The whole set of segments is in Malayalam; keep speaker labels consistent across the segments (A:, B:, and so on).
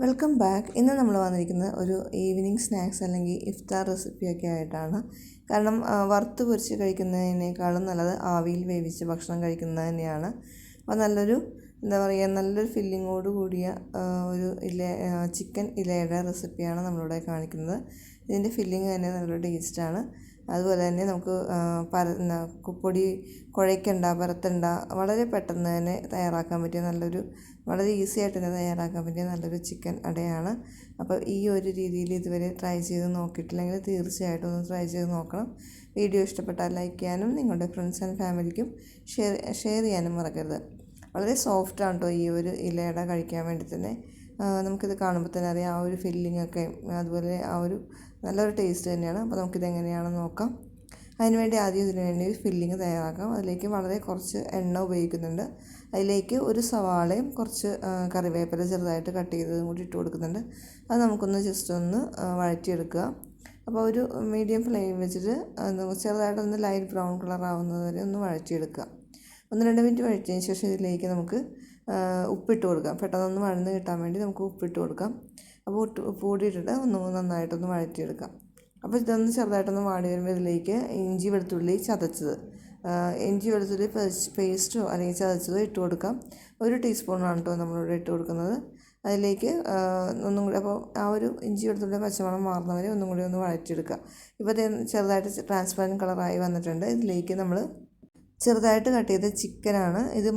A: Welcome back. ഇന്ന് നമ്മൾ വന്നിരിക്കുന്നത് ഒരു ഈവനിങ് സ്നാക്സ് അല്ലെങ്കിൽ ഇഫ്താർ റെസിപ്പിയൊക്കെ ആയിട്ടാണ്. കാരണം വറുത്ത് പൊരിച്ച് കഴിക്കുന്നതിനേക്കാളും നല്ലത് ആവിയിൽ വേവിച്ച് ഭക്ഷണം കഴിക്കുന്നത് തന്നെയാണ്. അപ്പോൾ നല്ലൊരു ഫില്ലിങ്ങോട് കൂടിയ ഒരു ചിക്കൻ ഇലയുടെ റെസിപ്പിയാണ് നമ്മളിവിടെ കാണിക്കുന്നത്. ഇതിൻ്റെ ഫില്ലിങ് തന്നെ നല്ലൊരു ടേസ്റ്റാണ്. അതുപോലെ തന്നെ നമുക്ക് പൊടി കുഴയ്ക്കണ്ട, പരത്തണ്ട, വളരെ പെട്ടെന്ന് തന്നെ തയ്യാറാക്കാൻ പറ്റിയ വളരെ ഈസി ആയിട്ട് തന്നെ തയ്യാറാക്കാൻ പറ്റിയ നല്ലൊരു ചിക്കൻ അടയാണ്. അപ്പോൾ ഈ ഒരു രീതിയിൽ ഇതുവരെ ട്രൈ ചെയ്ത് നോക്കിയിട്ടില്ലെങ്കിൽ തീർച്ചയായിട്ടും ഒന്ന് ട്രൈ ചെയ്ത് നോക്കണം. വീഡിയോ ഇഷ്ടപ്പെട്ടാൽ ലൈക്ക് ചെയ്യാനും നിങ്ങളുടെ ഫ്രണ്ട്സ് ആൻഡ് ഫാമിലിക്കും ഷെയർ ചെയ്യാനും മറക്കരുത്. വളരെ സോഫ്റ്റാണ് കേട്ടോ ഈ ഒരു ഇലയട കഴിക്കാൻ വേണ്ടി തന്നെ. നമുക്കിത് കാണുമ്പോൾ തന്നെ അറിയാം ആ ഒരു ഫില്ലിങ്ങൊക്കെ, അതുപോലെ ആ ഒരു നല്ലൊരു ടേസ്റ്റ് തന്നെയാണ്. അപ്പോൾ നമുക്കിത് എങ്ങനെയാണെന്ന് നോക്കാം. അതിനുവേണ്ടി ഇതിനു വേണ്ടി ഫില്ലിങ് തയ്യാറാക്കാം. അതിലേക്ക് വളരെ കുറച്ച് എണ്ണ ഉപയോഗിക്കുന്നുണ്ട്. അതിലേക്ക് ഒരു സവാളയും കുറച്ച് കറിവേപ്പില ചെറുതായിട്ട് കട്ട് ചെയ്തതും കൂടി ഇട്ട് കൊടുക്കുന്നുണ്ട്. അത് നമുക്കൊന്ന് ജസ്റ്റ് ഒന്ന് വഴറ്റിയെടുക്കുക. അപ്പോൾ ഒരു മീഡിയം ഫ്ലെയിം വെച്ചിട്ട് ചെറുതായിട്ടൊന്ന് ലൈറ്റ് ബ്രൗൺ കളർ ആവുന്നത് വരെ ഒന്ന് വഴറ്റിയെടുക്കുക. 1-2 മിനിറ്റ് വഴറ്റിയതിന് ശേഷം ഇതിലേക്ക് നമുക്ക് ഉപ്പിട്ട് കൊടുക്കാം. പെട്ടെന്നൊന്ന് വഴന്ന് കിട്ടാൻ വേണ്ടി നമുക്ക് ഉപ്പിട്ട് കൊടുക്കാം. അപ്പോൾ ഉപ്പ് കൂടി ഇട്ടിട്ട് നന്നായിട്ടൊന്ന് വഴറ്റിയെടുക്കാം. അപ്പോൾ ഇതൊന്ന് ചെറുതായിട്ടൊന്ന് വാടി വരുമ്പോൾ ഇതിലേക്ക് ഇഞ്ചി വെളുത്തുള്ളി പേസ്റ്റോ അല്ലെങ്കിൽ ചതച്ചതോ ഇട്ട് കൊടുക്കാം. 1 ടീസ്പൂണാണ് കേട്ടോ നമ്മളിവിടെ ഇട്ട് കൊടുക്കുന്നത്. അതിലേക്ക് ഒന്നും കൂടി, അപ്പോൾ ആ ഒരു ഇഞ്ചി വെളുത്തുള്ളി പച്ചമണം മാറുന്നവരെ ഒന്നും കൂടി ഒന്ന് വഴറ്റിയെടുക്കുക. ഇപ്പോൾ ചെറുതായിട്ട് ട്രാൻസ്പെറൻറ്റ് കളറായി വന്നിട്ടുണ്ട്. ഇതിലേക്ക് നമ്മൾ ചെറുതായിട്ട് കട്ട് ചെയ്ത ചിക്കനാണ്. ഇത്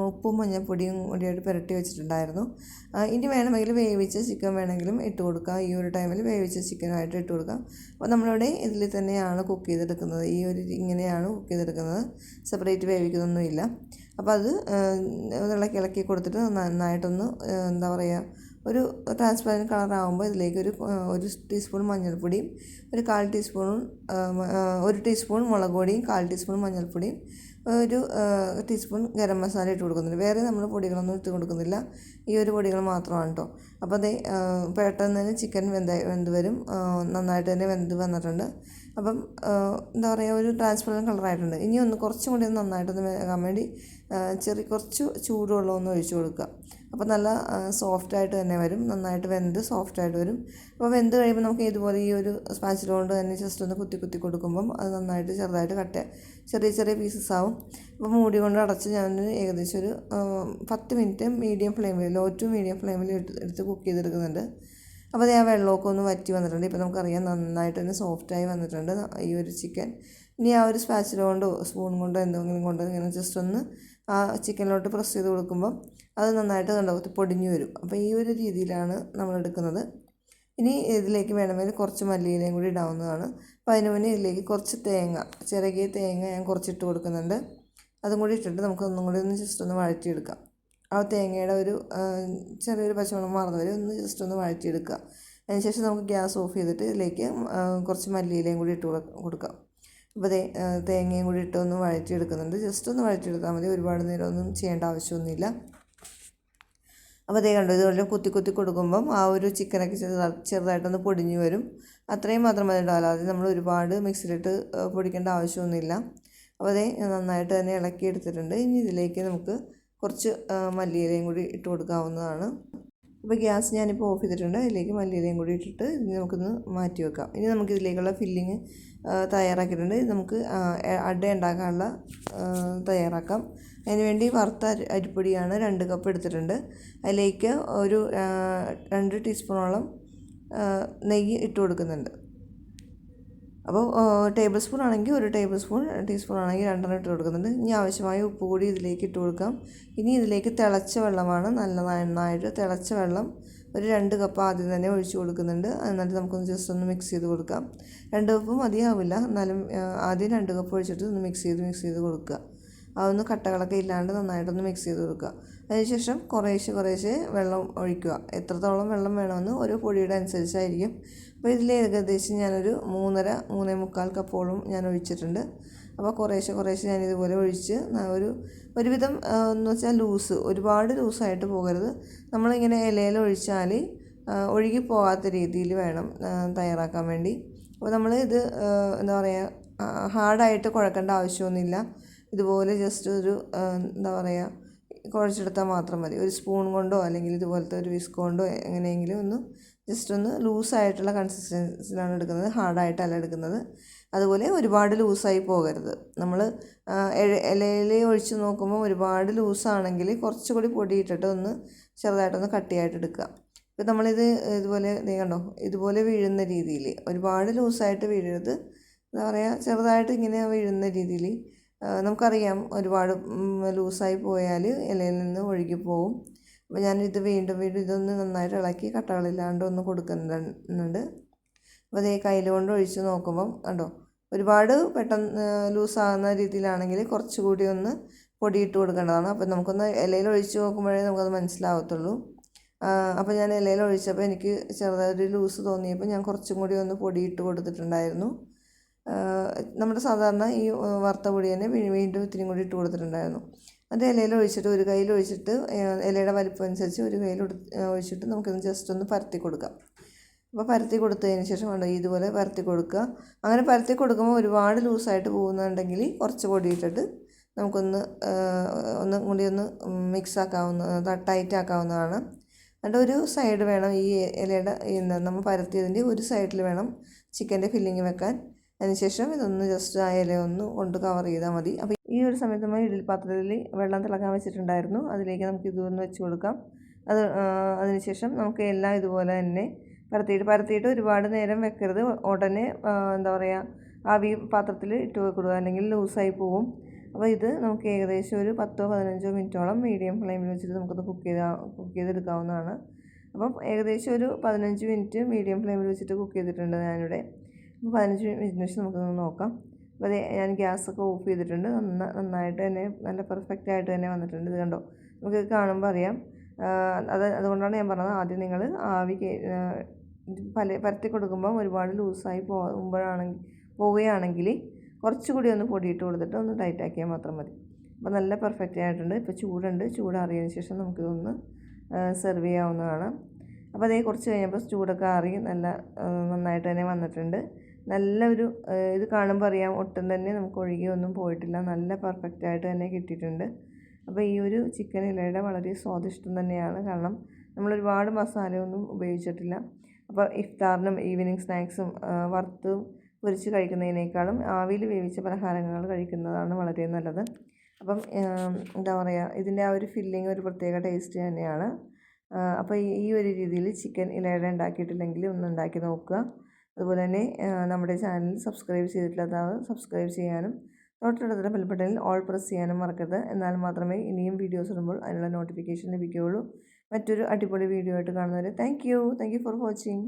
A: ഉപ്പും മഞ്ഞൾപ്പൊടിയും കൂടിയായിട്ട് പുരട്ടി വെച്ചിട്ടുണ്ടായിരുന്നു. ഇനി വേണമെങ്കിൽ വേവിച്ച ചിക്കൻ വേണമെങ്കിലും ഇട്ട് കൊടുക്കാം. ഈ ഒരു ടൈമിൽ വേവിച്ച ചിക്കനായിട്ട് ഇട്ട് കൊടുക്കാം. അപ്പോൾ നമ്മളിവിടെ ഇതിൽ തന്നെയാണ് കുക്ക് ചെയ്തെടുക്കുന്നത്. ഇങ്ങനെയാണ് കുക്ക് ചെയ്തെടുക്കുന്നത്, സെപ്പറേറ്റ് വേവിക്കുന്നൊന്നുമില്ല. അപ്പോൾ അത് ഇളക്കി കൊടുത്തിട്ട് നന്നായിട്ടൊന്ന് ഒരു ട്രാൻസ്പെറൻറ്റ് കളറാകുമ്പോൾ ഇതിലേക്ക് ഒരു ടീസ്പൂൺ മഞ്ഞൾപ്പൊടിയും 1 ടീസ്പൂൺ മുളക് പൊടിയും 1/4 ടീസ്പൂൺ മഞ്ഞൾപ്പൊടിയും 1 ടീസ്പൂൺ ഗരം മസാല ഇട്ട് കൊടുക്കുന്നുണ്ട്. വേറെ നമ്മൾ പൊടികളൊന്നും ഇട്ട് കൊടുക്കുന്നില്ല, ഈ ഒരു പൊടികൾ മാത്രമാണ് കേട്ടോ. അപ്പോൾ പെട്ടെന്ന് തന്നെ ചിക്കൻ വെന്ത് വരും. നന്നായിട്ട് തന്നെ വെന്ത് വന്നിട്ടുണ്ട്. അപ്പം ഒരു ട്രാൻസ്പെറൻറ്റ് കളറായിട്ടുണ്ട്. ഇനി കുറച്ചും കൂടി നന്നായിട്ടൊന്ന് വേകാൻ വേണ്ടി കുറച്ച് ചൂടുവെള്ളം ഒന്ന് ഒഴിച്ച് കൊടുക്കുക. അപ്പോൾ നല്ല സോഫ്റ്റായിട്ട് തന്നെ വരും, നന്നായിട്ട് വെന്ത് സോഫ്റ്റായിട്ട് വരും. അപ്പോൾ വെന്ത് കഴിയുമ്പോൾ നമുക്ക് ഇതുപോലെ ഈ ഒരു സ്പാച്ചില കൊണ്ട് തന്നെ ജസ്റ്റ് ഒന്ന് കുത്തി കൊടുക്കുമ്പം അത് നന്നായിട്ട് ചെറുതായിട്ട് ചെറിയ പീസസ് ആവും. അപ്പോൾ മൂടി കൊണ്ട് അടച്ച് ഞാൻ ഏകദേശം ഒരു 10 മിനിറ്റ് മീഡിയം ഫ്ലെയിമിൽ, ലോ ടു മീഡിയം ഫ്ലെയിമിൽ എടുത്ത് കുക്ക് ചെയ്തെടുക്കുന്നുണ്ട്. അപ്പോൾ ആ വെള്ളമൊക്കെ ഒന്ന് വറ്റി വന്നിട്ടുണ്ട്. ഇപ്പോൾ നമുക്കറിയാം നന്നായിട്ട് തന്നെ സോഫ്റ്റായി വന്നിട്ടുണ്ട് ഈ ഒരു ചിക്കൻ. ഇനി ആ ഒരു സ്പാച്ചില കൊണ്ടോ സ്പൂൺ കൊണ്ടോ എന്തെങ്കിലും കൊണ്ടോ ഇങ്ങനെ ജസ്റ്റ് ഒന്ന് ആ ചിക്കനിലോട്ട് പ്രസ് ചെയ്ത് കൊടുക്കുമ്പോൾ അത് നന്നായിട്ട് പൊടിഞ്ഞു വരും. അപ്പോൾ ഈ ഒരു രീതിയിലാണ് നമ്മൾ എടുക്കുന്നത്. ഇനി ഇതിലേക്ക് വേണമെങ്കിൽ കുറച്ച് മല്ലിയിലയും കൂടി ഇടാവുന്നതാണ്. അപ്പോൾ അതിന് മുന്നേ ഇതിലേക്ക് കുറച്ച് ചിരകിയ തേങ്ങ ഞാൻ കുറച്ചിട്ട് കൊടുക്കുന്നുണ്ട്. അതും കൂടി ഇട്ടിട്ട് നമുക്കൊന്നും കൂടി ഒന്ന് ജസ്റ്റ് ഒന്ന് വഴറ്റിയെടുക്കാം. ആ തേങ്ങയുടെ ഒരു ചെറിയൊരു പച്ചമണം മാറുന്ന വരെ ഒന്ന് ജസ്റ്റ് ഒന്ന് വഴറ്റിയെടുക്കുക. അതിനുശേഷം നമുക്ക് ഗ്യാസ് ഓഫ് ചെയ്തിട്ട് ഇതിലേക്ക് കുറച്ച് മല്ലിയിലയും കൂടി ഇട്ട് കൊടുക്കാം. അപ്പോൾ തേങ്ങയും കൂടി ഇട്ടൊന്ന് വഴറ്റിയെടുക്കുന്നുണ്ട്. ജസ്റ്റ് ഒന്ന് വഴറ്റിയെടുത്താൽ മതി, ഒരുപാട് നേരമൊന്നും ചെയ്യേണ്ട ആവശ്യമൊന്നുമില്ല. അപ്പോൾ കണ്ടു, ഇതുപോലെ കുത്തി കൊടുക്കുമ്പം ആ ഒരു ചിക്കനൊക്കെ ചെറുതായിട്ടൊന്ന് പൊടിഞ്ഞു വരും. അത്രയും മാത്രം മതി ഉണ്ടാവില്ല, അല്ലാതെ നമ്മൾ ഒരുപാട് മിക്സിയിലിട്ട് പൊടിക്കേണ്ട ആവശ്യമൊന്നുമില്ല. അപ്പോൾ നന്നായിട്ട് തന്നെ ഇളക്കിയെടുത്തിട്ടുണ്ട്. ഇനി ഇതിലേക്ക് നമുക്ക് കുറച്ച് മല്ലിയിലയും കൂടി ഇട്ട് കൊടുക്കാവുന്നതാണ്. അപ്പോൾ ഗ്യാസ് ഞാനിപ്പോൾ ഓഫ് ചെയ്തിട്ടുണ്ട്. ഇതിലേക്ക് മല്ലിയിലയും കൂടി ഇട്ടിട്ട് ഇനി നമുക്കൊന്ന് മാറ്റി വെക്കാം. ഇനി നമുക്കിതിലേക്കുള്ള ഫില്ലിങ് തയ്യാറാക്കിയിട്ടുണ്ട്. ഇത് നമുക്ക് അട ഉണ്ടാക്കാനുള്ള തയ്യാറാക്കാം. അതിനുവേണ്ടി വറുത്ത അരിപ്പൊടിയാണ് 2 കപ്പ് എടുത്തിട്ടുണ്ട്. അതിലേക്ക് ഒരു 2 ടീസ്പൂണോളം നെയ്യ് ഇട്ട് കൊടുക്കുന്നുണ്ട്. അപ്പോൾ ടേബിൾ സ്പൂൺ ആണെങ്കിൽ 1 ടീസ്പൂൺ ആണെങ്കിൽ 2 ഇട്ട് കൊടുക്കുന്നുണ്ട്. ഇനി ആവശ്യമായ ഉപ്പ് കൂടി ഇതിലേക്ക് ഇട്ട് കൊടുക്കാം. ഇനി ഇതിലേക്ക് തിളച്ച വെള്ളമാണ്, നന്നായിട്ട് തിളച്ച വെള്ളം ഒരു 2 കപ്പ് ആദ്യം തന്നെ ഒഴിച്ച് കൊടുക്കുന്നുണ്ട്. എന്നിട്ട് നമുക്കൊന്ന് ജസ്റ്റ് ഒന്ന് മിക്സ് ചെയ്ത് കൊടുക്കാം. 2 കപ്പ് മതിയാവില്ല, എന്നാലും ആദ്യം 2 കപ്പ് ഒഴിച്ചിട്ട് ഒന്ന് മിക്സ് ചെയ്ത് കൊടുക്കുക. അതൊന്ന് കട്ടകളൊക്കെ ഇല്ലാണ്ട് നന്നായിട്ടൊന്ന് മിക്സ് ചെയ്ത് കൊടുക്കുക. അതിനുശേഷം കുറേശ്ശെ വെള്ളം ഒഴിക്കുക. എത്രത്തോളം വെള്ളം വേണമെന്ന് ഓരോ പൊടിയുടെ അനുസരിച്ചായിരിക്കും. അപ്പോൾ ഇതിൽ ഏകദേശം ഞാനൊരു 3-3.25 കപ്പോളം ഞാൻ ഒഴിച്ചിട്ടുണ്ട്. അപ്പോൾ കുറേശ്ശെ ഞാനിതുപോലെ ഒഴിച്ച് ഒരുവിധം എന്ന് വെച്ചാൽ ഒരുപാട് ലൂസായിട്ട് പോകരുത്. നമ്മളിങ്ങനെ ഇലയിൽ ഒഴിച്ചാൽ ഒഴുകി പോകാത്ത രീതിയിൽ വേണം തയ്യാറാക്കാൻ വേണ്ടി. അപ്പോൾ നമ്മൾ ഇത് ഹാർഡായിട്ട് കുഴക്കേണ്ട ആവശ്യമൊന്നുമില്ല. ഇതുപോലെ ജസ്റ്റ് കുഴച്ചെടുത്താൽ മാത്രം മതി. ഒരു സ്പൂൺ കൊണ്ടോ അല്ലെങ്കിൽ ഇതുപോലത്തെ ഒരു വിസ്ക് കൊണ്ടോ എങ്ങനെയെങ്കിലും ഒന്ന് ജസ്റ്റ് ഒന്ന് ലൂസായിട്ടുള്ള കൺസിസ്റ്റൻസിലാണ് എടുക്കുന്നത്, ഹാർഡായിട്ടല്ല എടുക്കുന്നത്. അതുപോലെ ഒരുപാട് ലൂസായി പോകരുത്. നമ്മൾ ഇലയിൽ ഒഴിച്ച് നോക്കുമ്പോൾ ഒരുപാട് ലൂസാണെങ്കിൽ കുറച്ചുകൂടി പൊടിയിട്ടിട്ട് ഒന്ന് ചെറുതായിട്ടൊന്ന് കട്ടിയായിട്ട് എടുക്കുക. ഇപ്പം നമ്മളിത് ഇതുപോലെ കണ്ടോ, ഇതുപോലെ വീഴുന്ന രീതിയിൽ, ഒരുപാട് ലൂസായിട്ട് വീഴരുത്, എന്താ പറയുക, ചെറുതായിട്ട് ഇങ്ങനെ വീഴുന്ന രീതിയിൽ. നമുക്കറിയാം ഒരുപാട് ലൂസായി പോയാൽ ഇലയിൽ നിന്ന് ഒഴുകിപ്പോവും. അപ്പോൾ ഞാനിത് വീണ്ടും ഇതൊന്ന് നന്നായിട്ട് ഇളക്കി കട്ടകളില്ലാണ്ട് ഒന്ന് കൊടുക്കുന്നുണ്ട്. അപ്പോൾ അതേ കയ്യിൽ കൊണ്ട് ഒഴിച്ച് നോക്കുമ്പം കണ്ടോ, ഒരുപാട് പെട്ടെന്ന് ലൂസാകുന്ന രീതിയിലാണെങ്കിൽ കുറച്ചുകൂടി ഒന്ന് പൊടിയിട്ട് കൊടുക്കേണ്ടതാണ്. അപ്പോൾ നമുക്കൊന്ന് ഇലയിൽ ഒഴിച്ച് നോക്കുമ്പോഴേ നമുക്കത് മനസ്സിലാവത്തുള്ളൂ. അപ്പോൾ ഞാൻ ഇലയിൽ ഒഴിച്ചപ്പോൾ എനിക്ക് ചെറുതായൊരു ലൂസ് തോന്നിയപ്പോൾ ഞാൻ കുറച്ചും കൂടി ഒന്ന് പൊടിയിട്ട് കൊടുത്തിട്ടുണ്ടായിരുന്നു. നമ്മുടെ സാധാരണ ഈ വറുത്ത പൊടി തന്നെ വീണ്ടും ഇത്തിരി കൂടി ഇട്ട് കൊടുത്തിട്ടുണ്ടായിരുന്നു. അത് ഇലയിൽ ഒഴിച്ചിട്ട്, ഒരു കയ്യിൽ ഒഴിച്ചിട്ട്, ഇലയുടെ വലിപ്പം അനുസരിച്ച് ഒരു കയ്യിൽ ഒഴിച്ചിട്ട് നമുക്കിത് ജസ്റ്റ് ഒന്ന് പരത്തി കൊടുക്കാം. അപ്പോൾ പരത്തി കൊടുത്തതിന് ശേഷം വേണ്ട ഇതുപോലെ പരത്തി കൊടുക്കുക. അങ്ങനെ പരത്തി കൊടുക്കുമ്പോൾ ഒരുപാട് ലൂസായിട്ട് പോകുന്നുണ്ടെങ്കിൽ കുറച്ച് പൊടി ഇട്ടിട്ട് നമുക്കൊന്ന് ഒന്നും കൂടി ഒന്ന് മിക്സ് ആക്കാവുന്ന, ടൈറ്റ് ആക്കാവുന്നതാണ്. എന്നിട്ട് ഒരു സൈഡ് വേണം ഈ ഇലയുടെ നമ്മൾ പരത്തിയതിൻ്റെ ഒരു സൈഡിൽ വേണം ചിക്കൻ്റെ ഫില്ലിങ് വെക്കാൻ. അതിനുശേഷം ഇതൊന്ന് ജസ്റ്റ് ആ ഇല ഒന്ന് കൊണ്ട് കവർ ചെയ്താൽ മതി. അപ്പോൾ ഈ ഒരു സമയത്ത് നമ്മൾ ഇഡ്ഡലി പാത്രത്തിൽ വെള്ളം തിളക്കാൻ വെച്ചിട്ടുണ്ടായിരുന്നു, അതിലേക്ക് നമുക്ക് ഇതൊന്ന് വെച്ച് കൊടുക്കാം. അതിനുശേഷം നമുക്ക് എല്ലാം ഇതുപോലെ തന്നെ പരത്തിയിട്ട് ഒരുപാട് നേരം വെക്കരുത്. ഉടനെ എന്താ പറയുക, ആവി പാത്രത്തിൽ ഇട്ട് വെക്കുക, അല്ലെങ്കിൽ ലൂസായി പോവും. അപ്പോൾ ഇത് നമുക്ക് ഏകദേശം ഒരു 10-15 മിനിറ്റോളം മീഡിയം ഫ്ലെയിമിൽ വെച്ചിട്ട് നമുക്കൊന്ന് കുക്ക് ചെയ്തെടുക്കാവുന്നതാണ്. അപ്പം ഏകദേശം ഒരു 15 മിനിറ്റ് മീഡിയം ഫ്ലെയിമിൽ വെച്ചിട്ട് കുക്ക് ചെയ്തിട്ടുണ്ട് ഞാനിവിടെ. അപ്പോൾ 15 മിനിറ്റിന് ശേഷം നമുക്കൊന്ന് നോക്കാം. അപ്പോൾ അതെ, ഞാൻ ഗ്യാസൊക്കെ ഓഫ് ചെയ്തിട്ടുണ്ട്. നന്നായിട്ട് തന്നെ നല്ല പെർഫെക്റ്റ് ആയിട്ട് തന്നെ വന്നിട്ടുണ്ട്. ഇത് കണ്ടോ, നമുക്ക് കാണുമ്പോൾ അറിയാം. അതുകൊണ്ടാണ് ഞാൻ പറഞ്ഞത്, ആദ്യം നിങ്ങൾ ആവി പരത്തി കൊടുക്കുമ്പോൾ ഒരുപാട് ലൂസായി പോവുകയാണെങ്കിൽ കുറച്ചുകൂടി ഒന്ന് പൊടിയിട്ട് കൊടുത്തിട്ട് ഒന്ന് ടൈറ്റാക്കിയാൽ മാത്രം മതി. അപ്പോൾ നല്ല പെർഫെക്റ്റ് ആയിട്ടുണ്ട്. ഇപ്പോൾ ചൂടാറിയതിന് ശേഷം നമുക്കിതൊന്ന് സെർവ് ചെയ്യാവുന്നതാണ്. അപ്പോൾ അതേ കുറച്ച് കഴിഞ്ഞപ്പോൾ ചൂടൊക്കെ ആറി നന്നായിട്ട് തന്നെ വന്നിട്ടുണ്ട്. നല്ലൊരു ഇത് കാണുമ്പോൾ അറിയാം, ഒട്ടും തന്നെ നമുക്ക് ഒഴുകിയൊന്നും പോയിട്ടില്ല, നല്ല പെർഫെക്റ്റ് ആയിട്ട് തന്നെ കിട്ടിയിട്ടുണ്ട്. അപ്പോൾ ഈ ഒരു ചിക്കൻ ഇലയുടെ വളരെ സ്വാദിഷ്ടം തന്നെയാണ്, കാരണം നമ്മളൊരുപാട് മസാലയൊന്നും ഉപയോഗിച്ചിട്ടില്ല. അപ്പോൾ ഇഫ്താറിനും ഈവനിങ് സ്നാക്സും വറുത്തും പൊരിച്ച് കഴിക്കുന്നതിനേക്കാളും ആവിയിൽ വേവിച്ച പലഹാരങ്ങൾ കഴിക്കുന്നതാണ് വളരെ നല്ലത്. അപ്പം എന്താ പറയുക, ഇതിൻ്റെ ആ ഒരു ഫില്ലിങ് ഒരു പ്രത്യേക ടേസ്റ്റ് തന്നെയാണ്. അപ്പോൾ ഈ ഒരു രീതിയിൽ ചിക്കൻ ഇലയുടെ ഉണ്ടാക്കിയിട്ടില്ലെങ്കിൽ ഒന്ന് ഉണ്ടാക്കി നോക്കുക. അതുപോലെ തന്നെ നമ്മുടെ ചാനൽ സബ്സ്ക്രൈബ് ചെയ്തിട്ടില്ലാത്തവർ സബ്സ്ക്രൈബ് ചെയ്യാനും തൊട്ടടുത്തുള്ള ബെൽ ബട്ടണിൽ ഓൾ പ്രസ് ചെയ്യാനും മറക്കരുത്. എന്നാൽ മാത്രമേ ഇനിയും വീഡിയോസ് ഇടുമ്പോൾ അതിനുള്ള നോട്ടിഫിക്കേഷൻ ലഭിക്കുകയുള്ളൂ. മറ്റൊരു അടിപൊളി വീഡിയോ ആയിട്ട് കാണുന്നവരെ താങ്ക് യു ഫോർ വാച്ചിങ്.